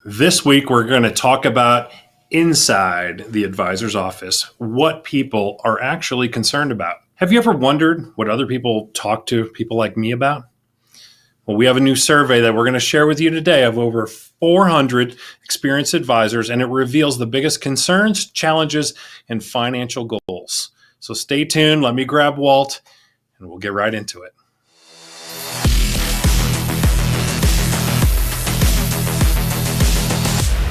This week, we're going to talk about inside the advisor's office, what people are actually concerned about. Have you ever wondered what other people talk to people like me about? Well, we have a new survey that we're going to share with you today of over 400 experienced advisors, and it reveals the biggest concerns, challenges, and financial goals. So stay tuned. Let me grab Walt, and we'll get right into it.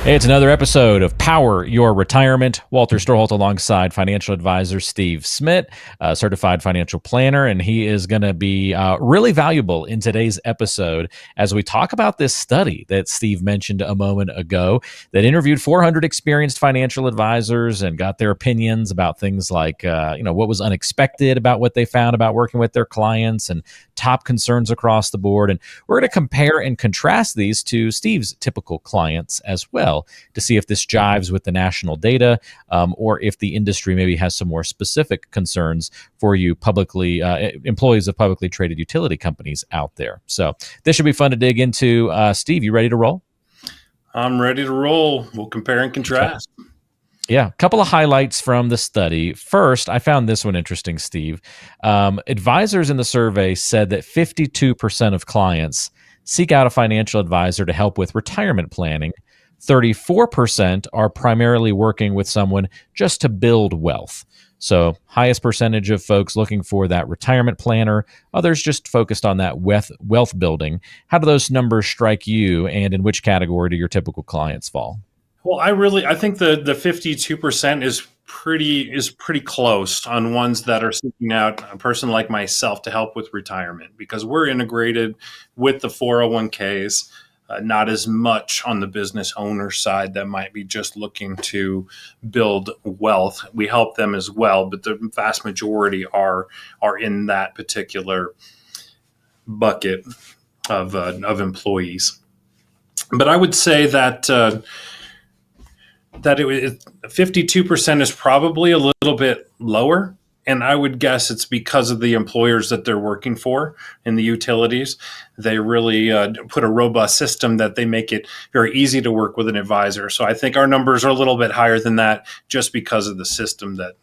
Hey, it's another episode of Power Your Retirement. Walter Storholt alongside financial advisor Steve Smith, a certified financial planner, and he is going to be really valuable in today's episode as we talk about this study that Steve mentioned a moment ago that interviewed 400 experienced financial advisors and got their opinions about things like, what was unexpected about what they found about working with their clients and top concerns across the board. And we're going to compare and contrast these to Steve's typical clients as well, to see if this jives with the national data or if the industry maybe has some more specific concerns for you publicly employees of publicly traded utility companies out there. So this should be fun to dig into. Steve, you ready to roll? I'm ready to roll. We'll compare and contrast. Okay. Yeah, a couple of highlights from the study. First, I found this one interesting, Steve. Advisors in the survey said that 52% of clients seek out a financial advisor to help with retirement planning. 34% are primarily working with someone just to build wealth. So highest percentage of folks looking for that retirement planner, others just focused on that wealth building. How do those numbers strike you, and in which category do your typical clients fall? Well, I think the 52% is pretty close on ones that are seeking out a person like myself to help with retirement, because we're integrated with the 401ks, not as much on the business owner side that might be just looking to build wealth. We help them as well, but the vast majority are in that particular bucket of employees. But I would say that 52% is probably a little bit lower. And I would guess it's because of the employers that they're working for in the utilities. They really put a robust system that they make it very easy to work with an advisor. So I think our numbers are a little bit higher than that just because of the system that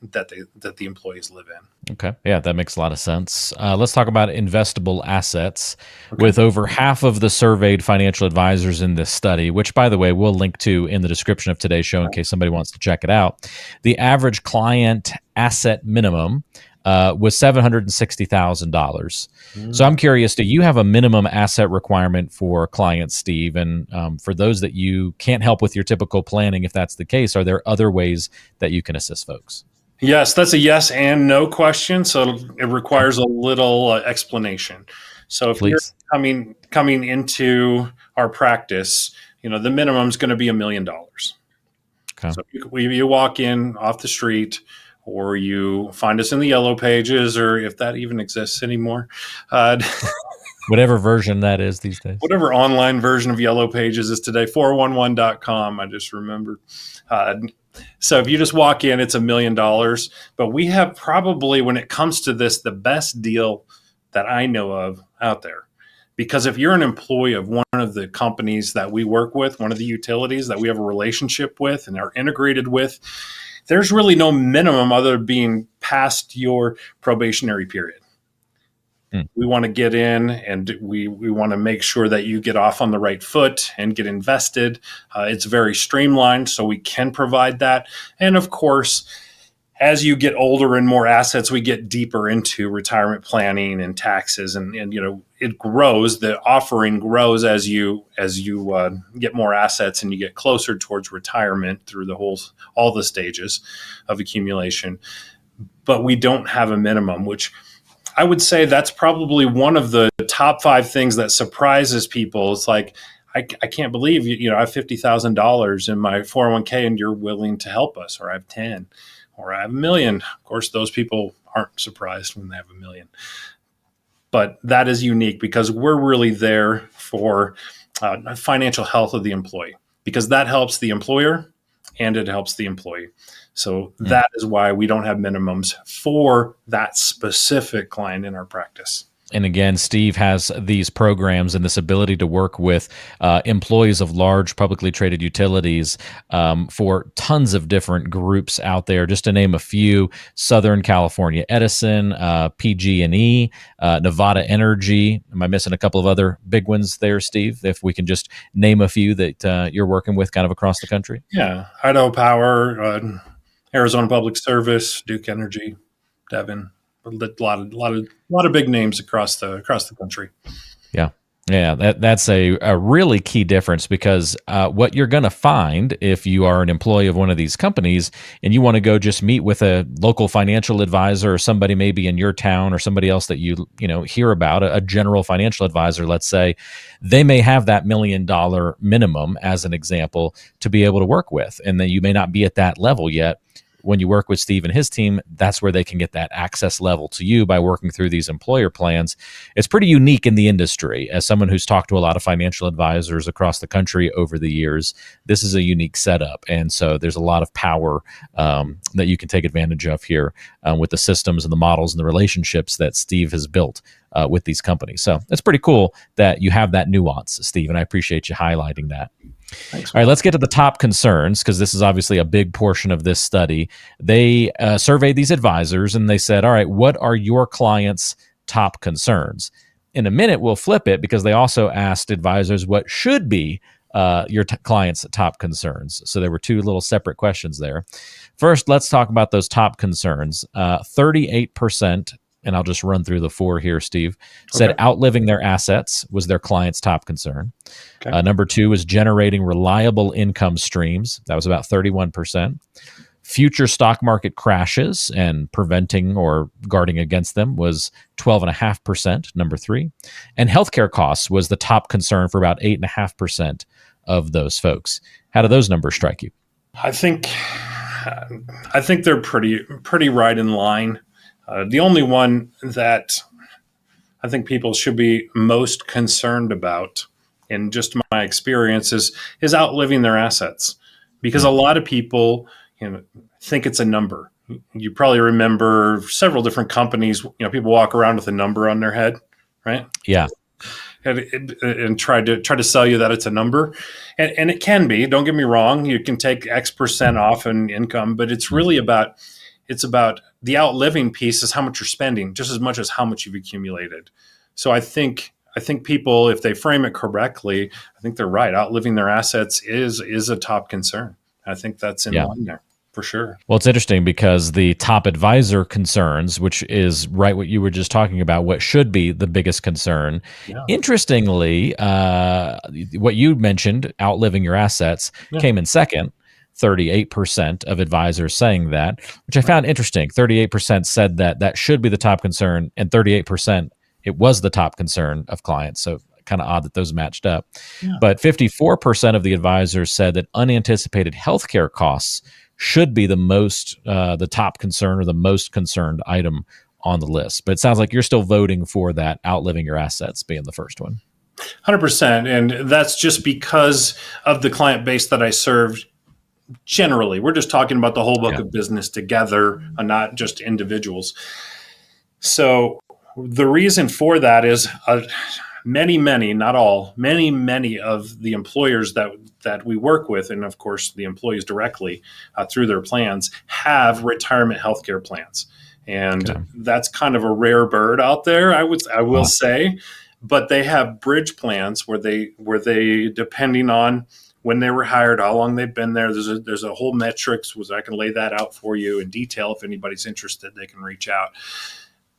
the employees live in. Okay. Yeah, that makes a lot of sense. Let's talk about investable assets. Okay. With over half of the surveyed financial advisors in this study, which, by the way, we'll link to in the description of today's show in case somebody wants to check it out. The average client asset minimum was $760,000. So I'm curious, do you have a minimum asset requirement for clients, Steve? And for those that you can't help with your typical planning, if that's the case, are there other ways that you can assist folks? Yes, that's a yes and no question. So it requires a little explanation. So if you're coming into our practice, the minimum is going to be $1 million. Okay. So you walk in off the street, or you find us in the yellow pages, or if that even exists anymore. Whatever version that is these days. Whatever online version of yellow pages is today, 411.com, I just remembered. So if you just walk in, it's $1 million. But we have probably, when it comes to this, the best deal that I know of out there. Because if you're an employee of one of the companies that we work with, one of the utilities that we have a relationship with and are integrated with, there's really no minimum other than being past your probationary period. We want to get in, and we want to make sure that you get off on the right foot and get invested. It's very streamlined, so we can provide that. And of course, as you get older and more assets, we get deeper into retirement planning and taxes, and it grows. The offering grows as you get more assets and you get closer towards retirement through all the stages of accumulation. But we don't have a minimum, which I would say that's probably one of the top 5 things that surprises people. It's like, I can't believe I have $50,000 in my 401k and you're willing to help us, or I have 10, or I have $1 million. Of course, those people aren't surprised when they have $1 million. But that is unique because we're really there for financial health of the employee, because that helps the employer and it helps the employee. So that is why we don't have minimums for that specific client in our practice. And again, Steve has these programs and this ability to work with employees of large publicly traded utilities for tons of different groups out there. Just to name a few: Southern California Edison, PG&E, Nevada Energy. Am I missing a couple of other big ones there, Steve? If we can just name a few that you're working with kind of across the country. Yeah, Idaho Power, Arizona Public Service, Duke Energy, Devon. A lot of big names across the country. Yeah. Yeah, that's a really key difference, because what you're going to find if you are an employee of one of these companies and you want to go just meet with a local financial advisor or somebody maybe in your town or somebody else that you hear about, a general financial advisor, let's say, they may have that $1 million minimum as an example to be able to work with, and then you may not be at that level yet. When you work with Steve and his team, that's where they can get that access level to you by working through these employer plans. It's pretty unique in the industry. As someone who's talked to a lot of financial advisors across the country over the years, this is a unique setup. And so there's a lot of power that you can take advantage of here with the systems and the models and the relationships that Steve has built with these companies. So it's pretty cool that you have that nuance, Steve, and I appreciate you highlighting that. Thanks. All right, let's get to the top concerns, because this is obviously a big portion of this study. They surveyed these advisors and they said, all right, what are your clients' top concerns? In a minute, we'll flip it, because they also asked advisors what should be your clients' top concerns. So there were two little separate questions there. First, let's talk about those top concerns. 38%, and I'll just run through the four here, Steve, said Okay. outliving their assets was their client's top concern. Okay. Number two is generating reliable income streams. That was about 31%. Future stock market crashes and preventing or guarding against them was 12.5%, number three. And healthcare costs was the top concern for about 8.5% of those folks. How do those numbers strike you? I think they're pretty right in line. The only one that I think people should be most concerned about, in just my experience, is outliving their assets, because a lot of people think it's a number. You probably remember several different companies. People walk around with a number on their head, right? Yeah. And try to sell you that it's a number, and it can be. Don't get me wrong. You can take X percent off in income, but it's really about the outliving piece is how much you're spending, just as much as how much you've accumulated. So I think people, if they frame it correctly, I think they're right. Outliving their assets is a top concern. I think that's in line there for sure. Well, it's interesting because the top advisor concerns, which is right what you were just talking about, what should be the biggest concern. Yeah. Interestingly, what you mentioned, outliving your assets, came in second. 38% of advisors saying that, which I found interesting. 38% said that should be the top concern, and 38% it was the top concern of clients. So kind of odd that those matched up. Yeah. But 54% of the advisors said that unanticipated healthcare costs should be the top concern or the most concerned item on the list. But it sounds like you're still voting for that outliving your assets being the first one. 100%. And that's just because of the client base that I served. Generally, we're just talking about the whole book of business together, and not just individuals. So the reason for that is many, not all, many of the employers that we work with, and of course the employees directly through their plans, have retirement healthcare plans. And that's kind of a rare bird out there, I will say. But they have bridge plans where they depending on when they were hired, how long they've been there. There's a whole metrics, which I can lay that out for you in detail. If anybody's interested, they can reach out.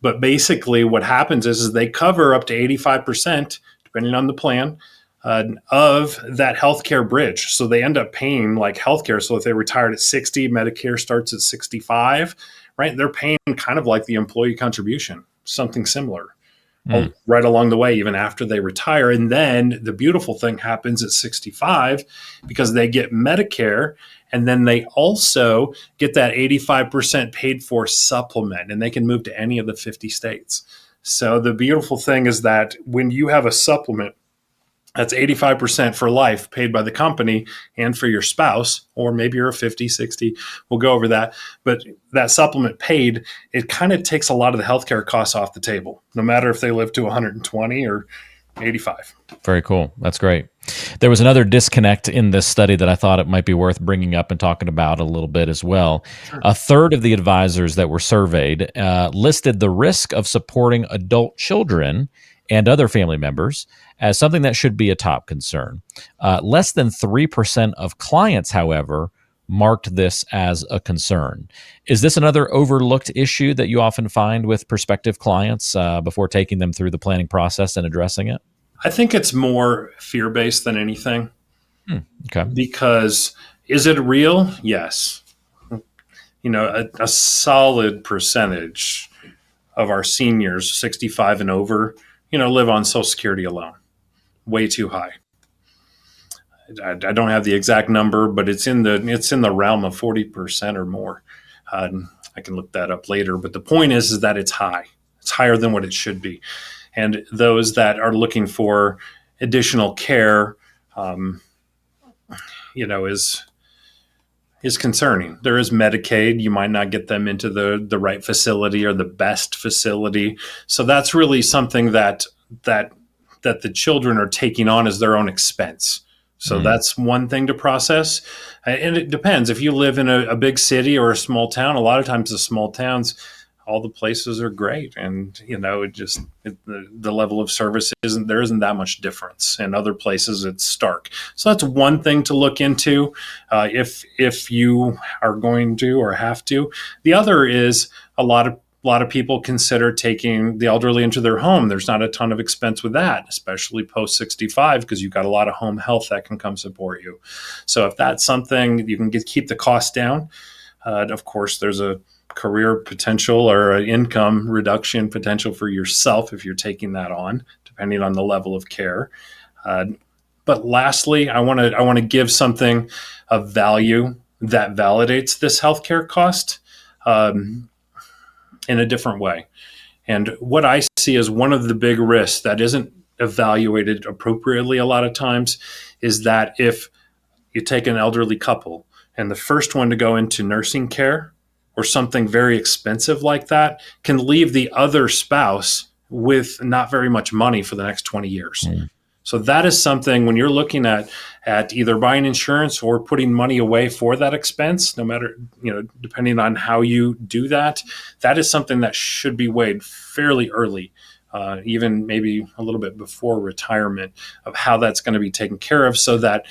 But basically what happens is they cover up to 85%, depending on the plan, of that healthcare bridge. So they end up paying like healthcare. So if they retired at 60, Medicare starts at 65, right? They're paying kind of like the employee contribution, something similar. Right along the way, even after they retire. And then the beautiful thing happens at 65, because they get Medicare, and then they also get that 85% paid for supplement, and they can move to any of the 50 states. So the beautiful thing is that when you have a supplement, That's 85% for life paid by the company and for your spouse, or maybe you're a 50, 60. We'll go over that. But that supplement paid, it kind of takes a lot of the healthcare costs off the table, no matter if they live to 120 or 85. Very cool. That's great. There was another disconnect in this study that I thought it might be worth bringing up and talking about a little bit as well. Sure. A third of the advisors that were surveyed listed the risk of supporting adult children and other family members as something that should be a top concern. Less than 3% of clients, however, marked this as a concern. Is this another overlooked issue that you often find with prospective clients before taking them through the planning process and addressing it? I think it's more fear-based than anything. Okay. Because is it real? Yes. A solid percentage of our seniors, 65 and over, live on Social Security alone. Way too high. I don't have the exact number, but it's in the realm of 40% or more. I can look that up later. But the point is that it's high. It's higher than what it should be. And those that are looking for additional care, is concerning. There is Medicaid. You might not get them into the right facility or the best facility. So that's really something that the children are taking on as their own expense. So that's one thing to process. And it depends. If you live in a big city or a small town, a lot of times the small towns, all the places are great. And, the level of service isn't that much difference. In other places, it's stark. So that's one thing to look into if you are going to or have to. The other is a lot of people consider taking the elderly into their home. There's not a ton of expense with that, especially post 65, because you've got a lot of home health that can come support you. So if that's something you can keep the cost down, of course, there's a career potential or an income reduction potential for yourself if you're taking that on, depending on the level of care. But lastly, I want to give something of value that validates this healthcare cost in a different way. And what I see as one of the big risks that isn't evaluated appropriately a lot of times is that if you take an elderly couple and the first one to go into nursing care or something very expensive like that can leave the other spouse with not very much money for the next 20 years. So that is something when you're looking at either buying insurance or putting money away for that expense, no matter, depending on how you do that, that is something that should be weighed fairly early, even maybe a little bit before retirement, of how that's going to be taken care of, so that,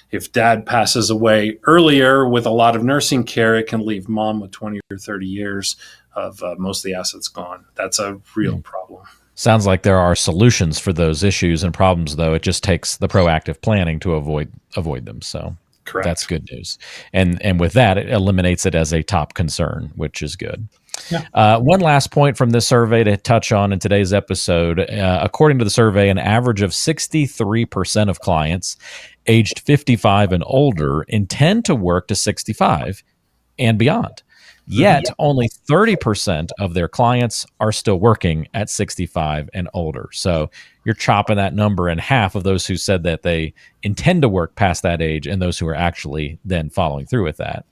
if dad passes away earlier with a lot of nursing care, it can leave mom with 20 or 30 years of most of the assets gone. That's a real problem. Sounds like there are solutions for those issues and problems, though. It just takes the proactive planning to avoid them. So Correct. That's good news. And with that, it eliminates it as a top concern, which is good. Yeah. One last point from this survey to touch on in today's episode. According to the survey, an average of 63% of clients aged 55 and older intend to work to 65 and beyond. Yet only 30% of their clients are still working at 65 and older. So you're chopping that number in half of those who said that they intend to work past that age and those who are actually then following through with that.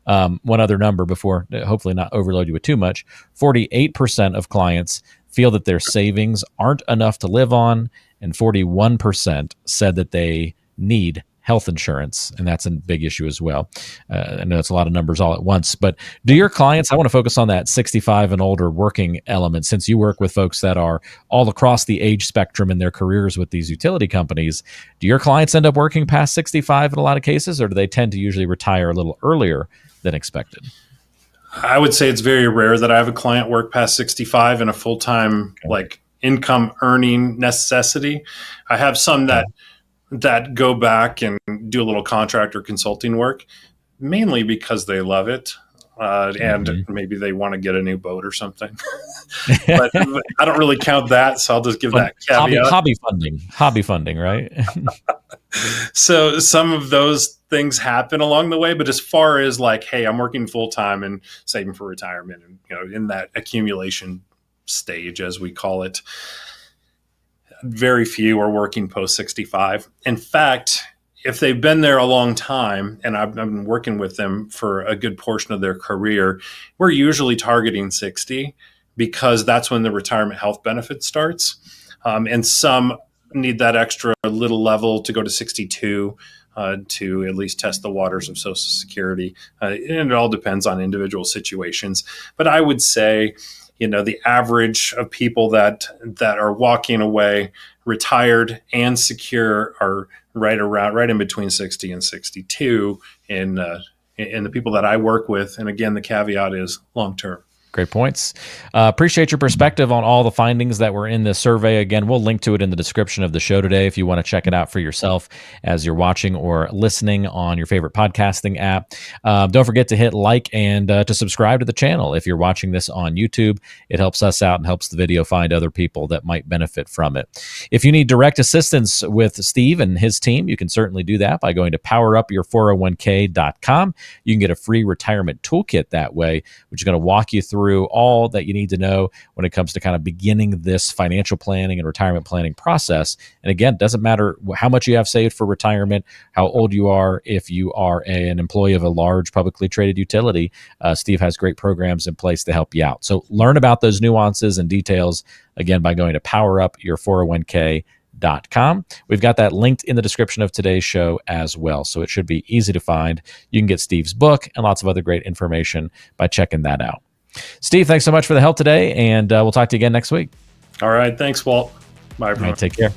One other number before, hopefully not overload you with too much, 48% of clients feel that their savings aren't enough to live on, and 41% said that they need health insurance, and that's a big issue as well. I know it's a lot of numbers all at once, but do your clients, I want to focus on that 65 and older working element, since you work with folks that are all across the age spectrum in their careers with these utility companies. Do your clients end up working past 65 in a lot of cases, or do they tend to usually retire a little earlier than expected? I would say it's very rare that I have a client work past 65 in a full-time income earning necessity. I have some that go back and do a little contractor consulting work, mainly because they love it. And maybe they want to get a new boat or something. But I don't really count that, so I'll just give that caveat. Hobby funding, right? So some of those things happen along the way, but as far as hey, I'm working full time and saving for retirement, and in that accumulation stage, as we call it, very few are working post 65. In fact, if they've been there a long time, and I've been working with them for a good portion of their career, we're usually targeting 60 because that's when the retirement health benefit starts. And some need that extra little level to go to 62 to at least test the waters of Social Security. And it all depends on individual situations. But I would say, the average of people that are walking away retired and secure are right in between 60 and 62 in the people that I work with. And again, the caveat is long term. Great points. Appreciate your perspective on all the findings that were in this survey. Again, we'll link to it in the description of the show today if you want to check it out for yourself as you're watching or listening on your favorite podcasting app. Don't forget to hit like and to subscribe to the channel. If you're watching this on YouTube, it helps us out and helps the video find other people that might benefit from it. If you need direct assistance with Steve and his team, you can certainly do that by going to powerupyour401k.com. You can get a free retirement toolkit that way, which is going to walk you through all that you need to know when it comes to kind of beginning this financial planning and retirement planning process. And again, it doesn't matter how much you have saved for retirement, how old you are, if you are an employee of a large publicly traded utility, Steve has great programs in place to help you out. So learn about those nuances and details, again, by going to powerupyour401k.com. We've got that linked in the description of today's show as well, so it should be easy to find. You can get Steve's book and lots of other great information by checking that out. Steve, thanks so much for the help today, and we'll talk to you again next week. All right. Thanks, Walt. Bye, everyone. All right, take care.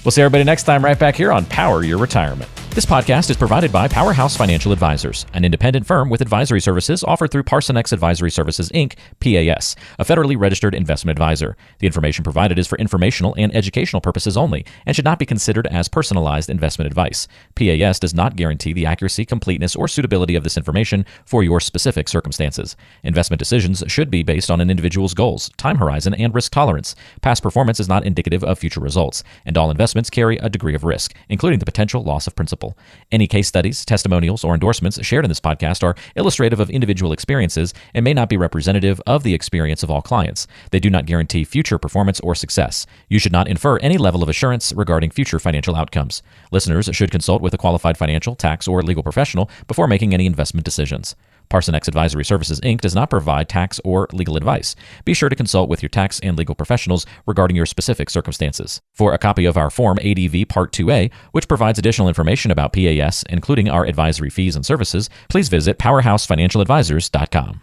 We'll see everybody next time right back here on Power Your Retirement. This podcast is provided by Powerhouse Financial Advisors, an independent firm with advisory services offered through Parson X Advisory Services, Inc., PAS, a federally registered investment advisor. The information provided is for informational and educational purposes only and should not be considered as personalized investment advice. PAS does not guarantee the accuracy, completeness, or suitability of this information for your specific circumstances. Investment decisions should be based on an individual's goals, time horizon, and risk tolerance. Past performance is not indicative of future results, and all investments carry a degree of risk, including the potential loss of principal. Any case studies, testimonials, or endorsements shared in this podcast are illustrative of individual experiences and may not be representative of the experience of all clients. They do not guarantee future performance or success. You should not infer any level of assurance regarding future financial outcomes. Listeners should consult with a qualified financial, tax, or legal professional before making any investment decisions. Parson X Advisory Services, Inc. does not provide tax or legal advice. Be sure to consult with your tax and legal professionals regarding your specific circumstances. For a copy of our Form ADV Part 2A, which provides additional information about PAS, including our advisory fees and services, please visit powerhousefinancialadvisors.com.